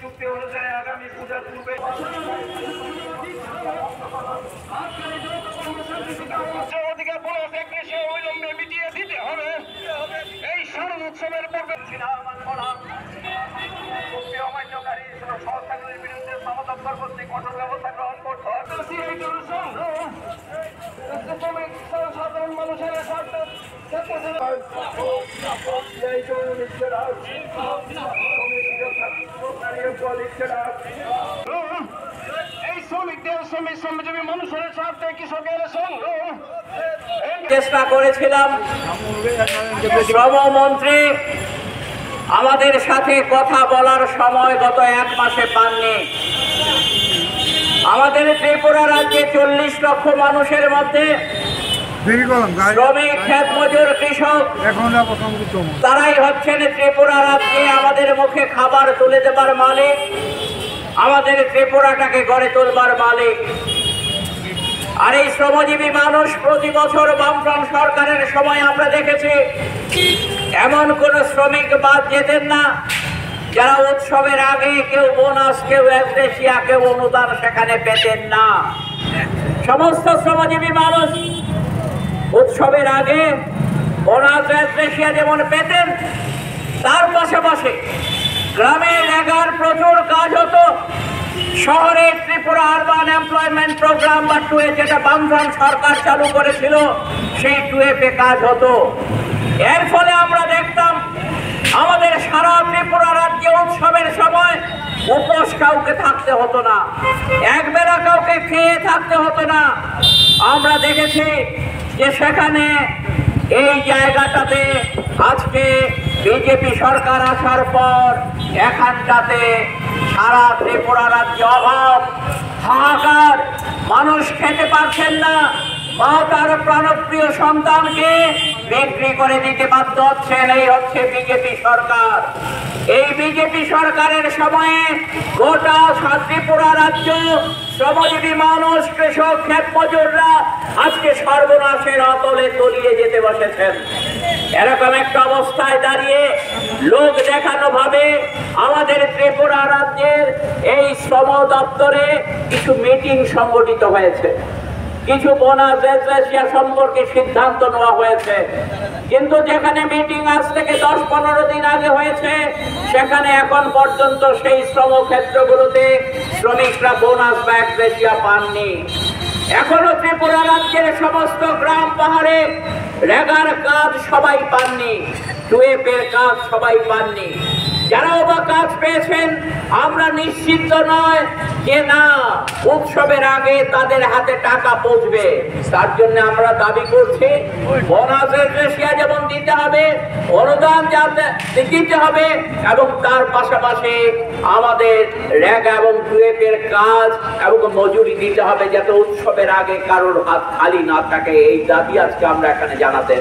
চুক্তি অনুযায়ী আগামী পূজার পূর্বে অবিলম্বে মিটিয়ে দিতে হবে। এই শারদ উৎসবের পূর্বে অমান্যকারী সংস্থাগুলির বিরুদ্ধে সমদপ্তর কর্তৃক কঠোর ব্যবস্থা গ্রহণ করতে হবে। সাধারণ মানুষের চেষ্টা করেছিলাম, শ্রমমন্ত্রী আমাদের সাথে কথা বলার সময় গত 1 মাসে পাননি। আমাদের ত্রিপুরা রাজ্যে 40 লক্ষ মানুষের মধ্যে শ্রমিক, ক্ষেত মজুর, কৃষক তারাই হচ্ছেন ত্রিপুরা রাজ্যে আমাদের মুখে খাবার তুলে দেবার মালিক, আমাদের ত্রিপুরাটাকে গড়ে তোলবার মালিক। আর এই শ্রমজীবী মানুষ প্রতি বছর বামফ্রন্ট সরকারের সময় আমরা দেখেছি এমন কোন শ্রমিক বাদ যেতেন না যারা উৎসবের আগে কেউ বোনাস, কেউ এসদেশিয়া, কেউ অনুদান সেখানে পেতেন না। সমস্ত শ্রমজীবী মানুষ উৎসবের আগে বোনাস, এসদেশিয়া যেমন পেতেন, তার পাশাপাশি গ্রামে লেগার প্রচুর কাজ হতো। শহরে ত্রিপুরা আরবান এমপ্লয়মেন্ট প্রোগ্রাম বা টুয়ে, যেটা বামফ্রন্ট সরকার চালু করেছিল, সেই টুয়েপে কাজ হতো। এর ফলে আমরা দেখতাম আমাদের সারা ত্রিপুরা রাজ্যে উৎসবের সময় উপোস কাউকে থাকতে হতো না, একবেলা কাউকে খেয়ে থাকতে হতো না। আমরা দেখেছি যে সেখানে এই জায়গাটাতে আজকে বিজেপি সরকার আসার পর এখানটাতে সারা ত্রিপুরা রাজ্যে অভাব, হাহাকার, মানুষ খেতে পারছেন না, মা তার প্রাণপ্রিয় সন্তানকে বিক্রি করে দিতে বাধ্য হচ্ছেন। এই হচ্ছে বিজেপি সরকার। এই বিজেপি সরকারের সময়ে গোটা ত্রিপুরা রাজ্য শ্রমজীবী মানুষ, কৃষক, ক্ষেত মজুররা আজকে সর্বনাশের অতলে তলিয়ে যেতে বসেছেন। এরকম একটা অবস্থায় দাঁড়িয়ে লোক দেখানো ভাবে আমাদের ত্রিপুরা রাজ্যের এই শ্রম দপ্তরে কিছু মিটিং সংগঠিত হয়েছে, কিছু বোনাস, এসদেশিয়া সম্পর্কে সিদ্ধান্ত নেওয়া হয়েছে। কিন্তু যেখানে মিটিং আজ থেকে 10-15 দিন আগে হয়েছে, সেখানে এখন পর্যন্ত সেই শ্রম ক্ষেত্রগুলোতে শ্রমিকরা বোনাস বা এসদেশিয়া পাননি। এখনো ত্রিপুরা রাজ্যের সমস্ত গ্রাম পাহাড়ে রেগার কাজ সবাই পাননি, টুয়েপের কাজ সবাই পাননি। যারাও বা কাজ পেয়েছেন, আমরা নিশ্চিত নয় যে না উৎসবের আগে তাদের হাতে টাকা পৌঁছবে। তার জন্য আমরা দাবি করছি বোনাস, এসদেশিয়া যেমন দিতে হবে, অনুদান দিতে হবে, এবং তার পাশাপাশি আমাদের রেগা এবং টুয়েপের কাজ এবং মজুরি দিতে হবে, যাতে উৎসবের আগে কারোর হাত খালি না থাকে। এই দাবি আজকে আমরা এখানে জানাতে